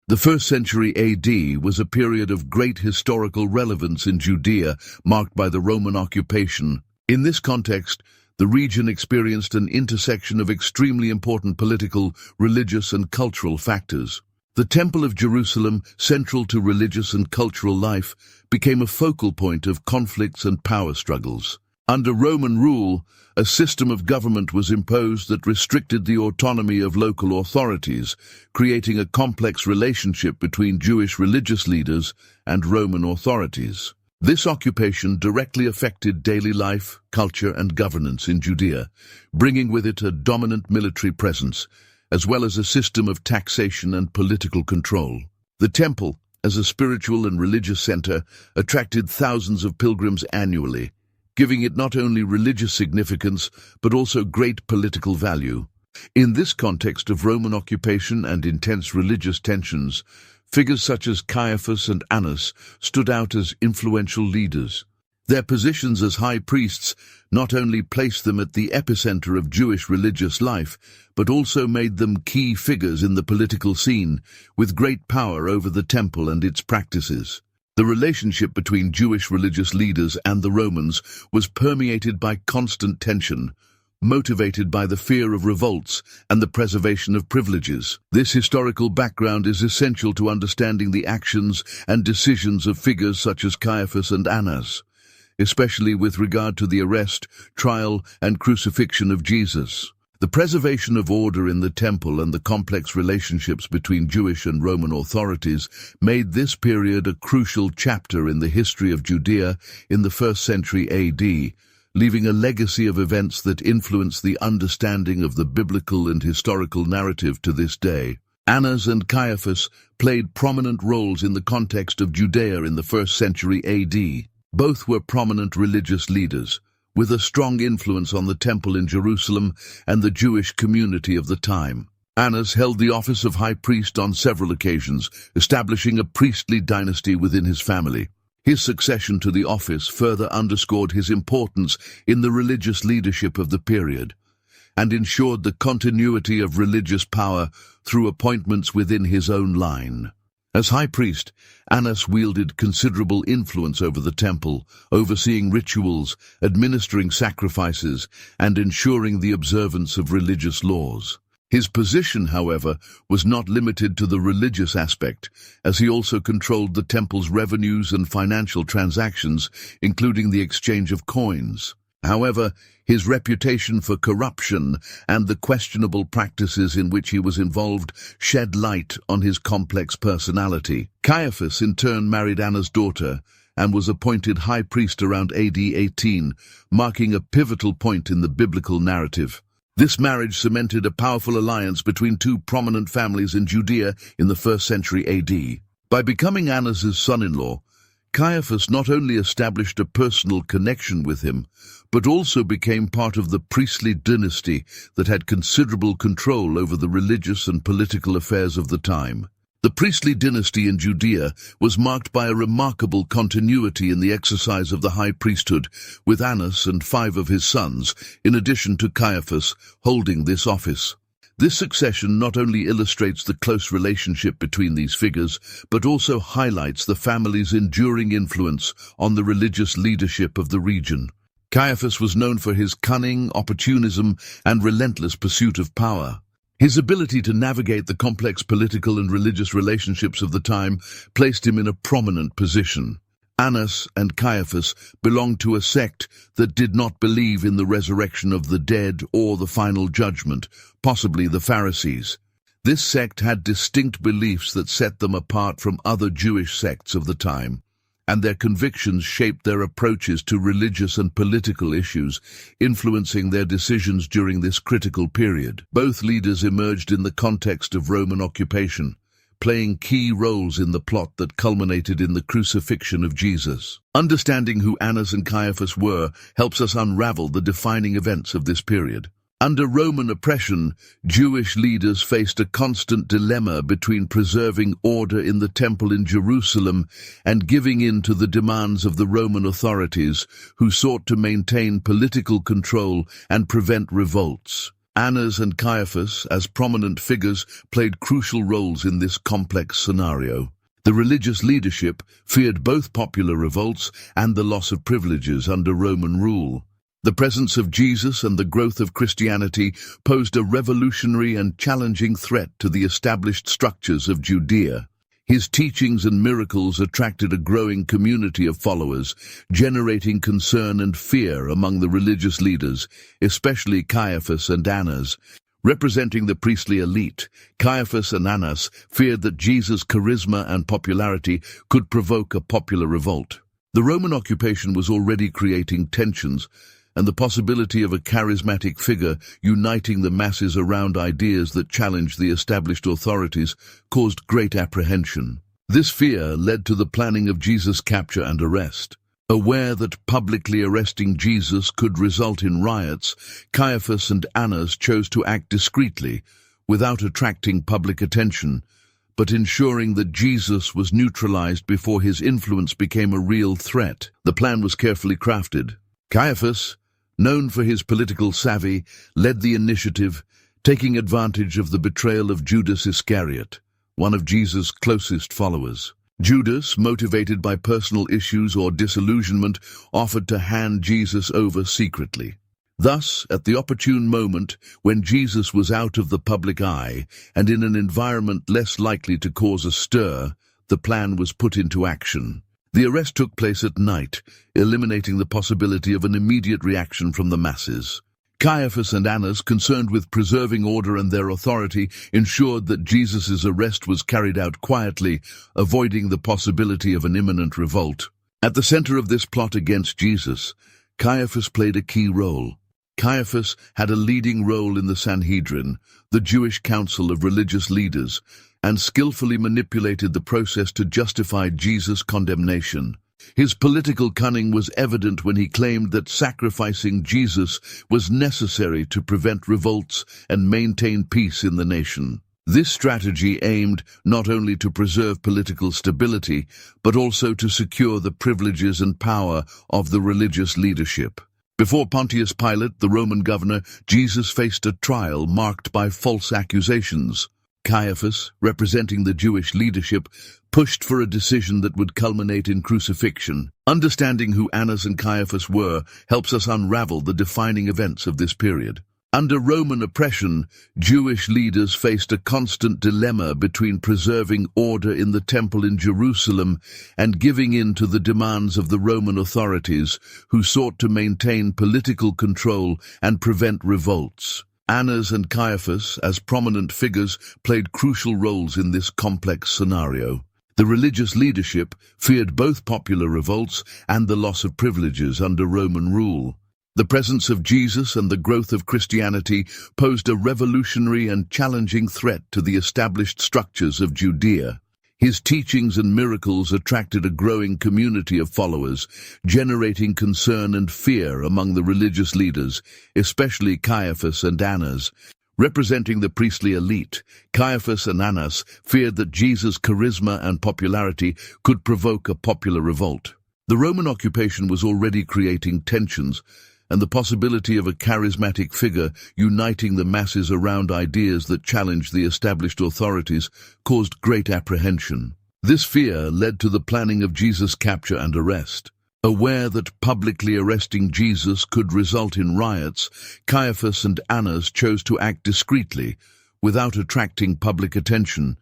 The 1st century AD was a period of great historical relevance in Judea, marked by the Roman occupation. In this context, the region experienced an intersection of extremely important political, religious, and cultural factors. The Temple of Jerusalem, central to religious and cultural life, became a focal point of conflicts and power struggles. Under Roman rule, a system of government was imposed that restricted the autonomy of local authorities, creating a complex relationship between Jewish religious leaders and Roman authorities. This occupation directly affected daily life, culture, and governance in Judea, bringing with it a dominant military presence, as well as a system of taxation and political control. The temple, as a spiritual and religious center, attracted thousands of pilgrims annually, giving it not only religious significance but also great political value. In this context of Roman occupation and intense religious tensions, figures such as Caiaphas and Annas stood out as influential leaders. Their positions as high priests not only placed them at the epicenter of Jewish religious life, but also made them key figures in the political scene, with great power over the temple and its practices. The relationship between Jewish religious leaders and the Romans was permeated by constant tension, motivated by the fear of revolts and the preservation of privileges. This historical background is essential to understanding the actions and decisions of figures such as Caiaphas and Annas, especially with regard to the arrest, trial, and crucifixion of Jesus. The preservation of order in the temple and the complex relationships between Jewish and Roman authorities made this period a crucial chapter in the history of Judea in the 1st century AD, leaving a legacy of events that influence the understanding of the biblical and historical narrative to this day. Annas and Caiaphas played prominent roles in the context of Judea in the 1st century AD. Both were prominent religious leaders, with a strong influence on the temple in Jerusalem and the Jewish community of the time. Annas held the office of high priest on several occasions, establishing a priestly dynasty within his family. His succession to the office further underscored his importance in the religious leadership of the period, and ensured the continuity of religious power through appointments within his own line. As high priest, Annas wielded considerable influence over the temple, overseeing rituals, administering sacrifices, and ensuring the observance of religious laws. His position, however, was not limited to the religious aspect, as he also controlled the temple's revenues and financial transactions, including the exchange of coins. However, his reputation for corruption and the questionable practices in which he was involved shed light on his complex personality. Caiaphas in turn married Anna's daughter and was appointed high priest around AD 18, marking a pivotal point in the biblical narrative. This marriage cemented a powerful alliance between two prominent families in Judea in the 1st century AD. By becoming Annas' son-in-law, Caiaphas not only established a personal connection with him, but also became part of the priestly dynasty that had considerable control over the religious and political affairs of the time. The priestly dynasty in Judea was marked by a remarkable continuity in the exercise of the high priesthood, with Annas and 5 of his sons, in addition to Caiaphas, holding this office. This succession not only illustrates the close relationship between these figures, but also highlights the family's enduring influence on the religious leadership of the region. Caiaphas was known for his cunning, opportunism, and relentless pursuit of power. His ability to navigate the complex political and religious relationships of the time placed him in a prominent position. Annas and Caiaphas belonged to a sect that did not believe in the resurrection of the dead or the final judgment, possibly the Pharisees. This sect had distinct beliefs that set them apart from other Jewish sects of the time, and their convictions shaped their approaches to religious and political issues, influencing their decisions during this critical period. Both leaders emerged in the context of Roman occupation, playing key roles in the plot that culminated in the crucifixion of Jesus. Understanding who Annas and Caiaphas were helps us unravel the defining events of this period. Under Roman oppression, Jewish leaders faced a constant dilemma between preserving order in the temple in Jerusalem and giving in to the demands of the Roman authorities, who sought to maintain political control and prevent revolts. Annas and Caiaphas, as prominent figures, played crucial roles in this complex scenario. The religious leadership feared both popular revolts and the loss of privileges under Roman rule. The presence of Jesus and the growth of Christianity posed a revolutionary and challenging threat to the established structures of Judea. His teachings and miracles attracted a growing community of followers, generating concern and fear among the religious leaders, especially Caiaphas and Annas. Representing the priestly elite, Caiaphas and Annas feared that Jesus' charisma and popularity could provoke a popular revolt. The Roman occupation was already creating tensions, and the possibility of a charismatic figure uniting the masses around ideas that challenged the established authorities caused great apprehension. This fear led to the planning of Jesus' capture and arrest. Aware that publicly arresting Jesus could result in riots, Caiaphas and Annas chose to act discreetly, without attracting public attention, but ensuring that Jesus was neutralized before his influence became a real threat. The plan was carefully crafted. Caiaphas, known for his political savvy, led the initiative, taking advantage of the betrayal of Judas Iscariot, one of Jesus' closest followers. Judas, motivated by personal issues or disillusionment, offered to hand Jesus over secretly. Thus, at the opportune moment, when Jesus was out of the public eye and in an environment less likely to cause a stir, the plan was put into action. The arrest took place at night, eliminating the possibility of an immediate reaction from the masses. Caiaphas and Annas, concerned with preserving order and their authority, ensured that Jesus' arrest was carried out quietly, avoiding the possibility of an imminent revolt. At the center of this plot against Jesus, Caiaphas played a key role. Caiaphas had a leading role in the Sanhedrin, the Jewish council of religious leaders, and skillfully manipulated the process to justify Jesus' condemnation. His political cunning was evident when he claimed that sacrificing Jesus was necessary to prevent revolts and maintain peace in the nation. This strategy aimed not only to preserve political stability, but also to secure the privileges and power of the religious leadership. Before Pontius Pilate, the Roman governor, Jesus faced a trial marked by false accusations. Caiaphas, representing the Jewish leadership, pushed for a decision that would culminate in crucifixion. Understanding who Annas and Caiaphas were helps us unravel the defining events of this period. Under Roman oppression, Jewish leaders faced a constant dilemma between preserving order in the temple in Jerusalem and giving in to the demands of the Roman authorities, who sought to maintain political control and prevent revolts. Annas and Caiaphas, as prominent figures, played crucial roles in this complex scenario. The religious leadership feared both popular revolts and the loss of privileges under Roman rule. The presence of Jesus and the growth of Christianity posed a revolutionary and challenging threat to the established structures of Judea. His teachings and miracles attracted a growing community of followers, generating concern and fear among the religious leaders, especially Caiaphas and Annas. Representing the priestly elite, Caiaphas and Annas feared that Jesus' charisma and popularity could provoke a popular revolt. The Roman occupation was already creating tensions, and the possibility of a charismatic figure uniting the masses around ideas that challenged the established authorities caused great apprehension. This fear led to the planning of Jesus' capture and arrest. Aware that publicly arresting Jesus could result in riots, Caiaphas and Annas chose to act discreetly, without attracting public attention,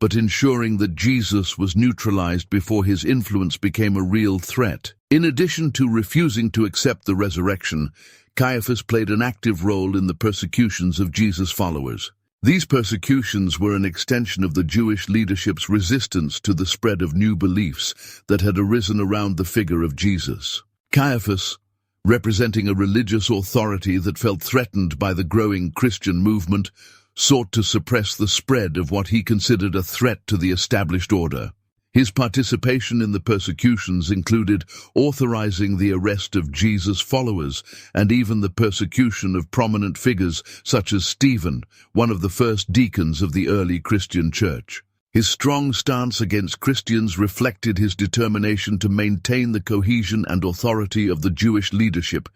but ensuring that Jesus was neutralized before his influence became a real threat. In addition to refusing to accept the resurrection, Caiaphas played an active role in the persecutions of Jesus' followers. These persecutions were an extension of the Jewish leadership's resistance to the spread of new beliefs that had arisen around the figure of Jesus. Caiaphas, representing a religious authority that felt threatened by the growing Christian movement, sought to suppress the spread of what he considered a threat to the established order. His participation in the persecutions included authorizing the arrest of Jesus' followers and even the persecution of prominent figures such as Stephen, one of the first deacons of the early Christian church. His strong stance against Christians reflected his determination to maintain the cohesion and authority of the Jewish leadership,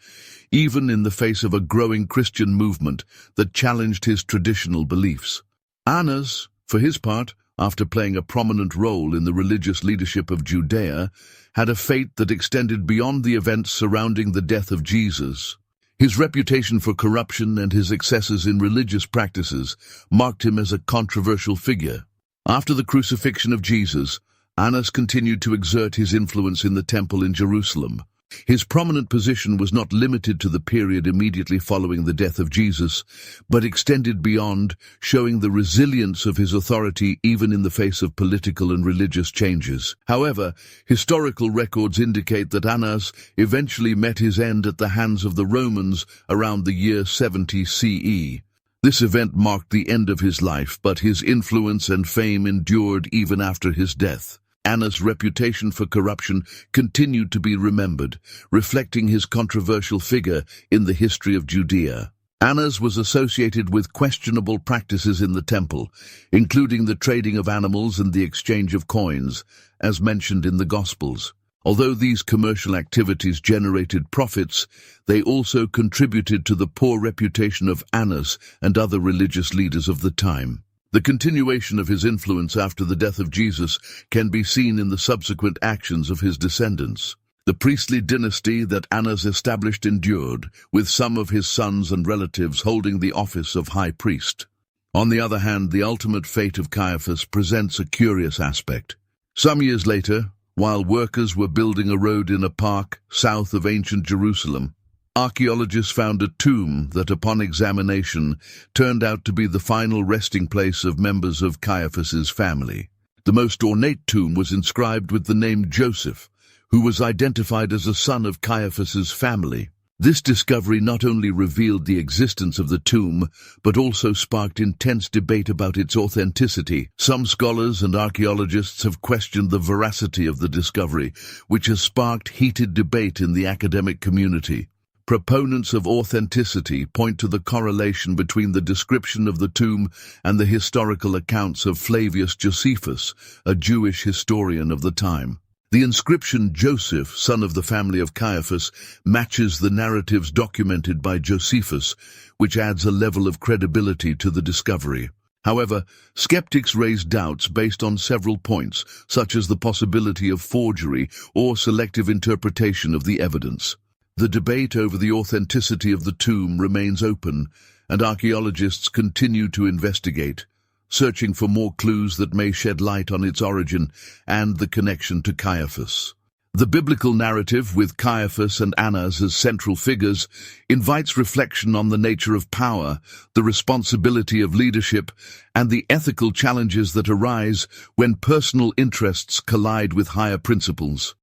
even in the face of a growing Christian movement that challenged his traditional beliefs. Annas, for his part, after playing a prominent role in the religious leadership of Judea, had a fate that extended beyond the events surrounding the death of Jesus. His reputation for corruption and his excesses in religious practices marked him as a controversial figure. After the crucifixion of Jesus, Annas continued to exert his influence in the temple in Jerusalem. His prominent position was not limited to the period immediately following the death of Jesus, but extended beyond, showing the resilience of his authority even in the face of political and religious changes. However, historical records indicate that Annas eventually met his end at the hands of the Romans around the year 70 CE. This event marked the end of his life, but his influence and fame endured even after his death. Annas' reputation for corruption continued to be remembered, reflecting his controversial figure in the history of Judea. Annas was associated with questionable practices in the temple, including the trading of animals and the exchange of coins, as mentioned in the Gospels. Although these commercial activities generated profits, they also contributed to the poor reputation of Annas and other religious leaders of the time. The continuation of his influence after the death of Jesus can be seen in the subsequent actions of his descendants. The priestly dynasty that Annas established endured, with some of his sons and relatives holding the office of high priest. On the other hand, the ultimate fate of Caiaphas presents a curious aspect. Some years later, while workers were building a road in a park south of ancient Jerusalem, archaeologists found a tomb that, upon examination, turned out to be the final resting place of members of Caiaphas's family. The most ornate tomb was inscribed with the name Joseph, who was identified as a son of Caiaphas's family. This discovery not only revealed the existence of the tomb, but also sparked intense debate about its authenticity. Some scholars and archaeologists have questioned the veracity of the discovery, which has sparked heated debate in the academic community. Proponents of authenticity point to the correlation between the description of the tomb and the historical accounts of Flavius Josephus, a Jewish historian of the time. The inscription Joseph, son of the family of Caiaphas, matches the narratives documented by Josephus, which adds a level of credibility to the discovery. However, skeptics raise doubts based on several points, such as the possibility of forgery or selective interpretation of the evidence. The debate over the authenticity of the tomb remains open, and archaeologists continue to investigate, searching for more clues that may shed light on its origin and the connection to Caiaphas. The biblical narrative, with Caiaphas and Annas as central figures, invites reflection on the nature of power, the responsibility of leadership, and the ethical challenges that arise when personal interests collide with higher principles.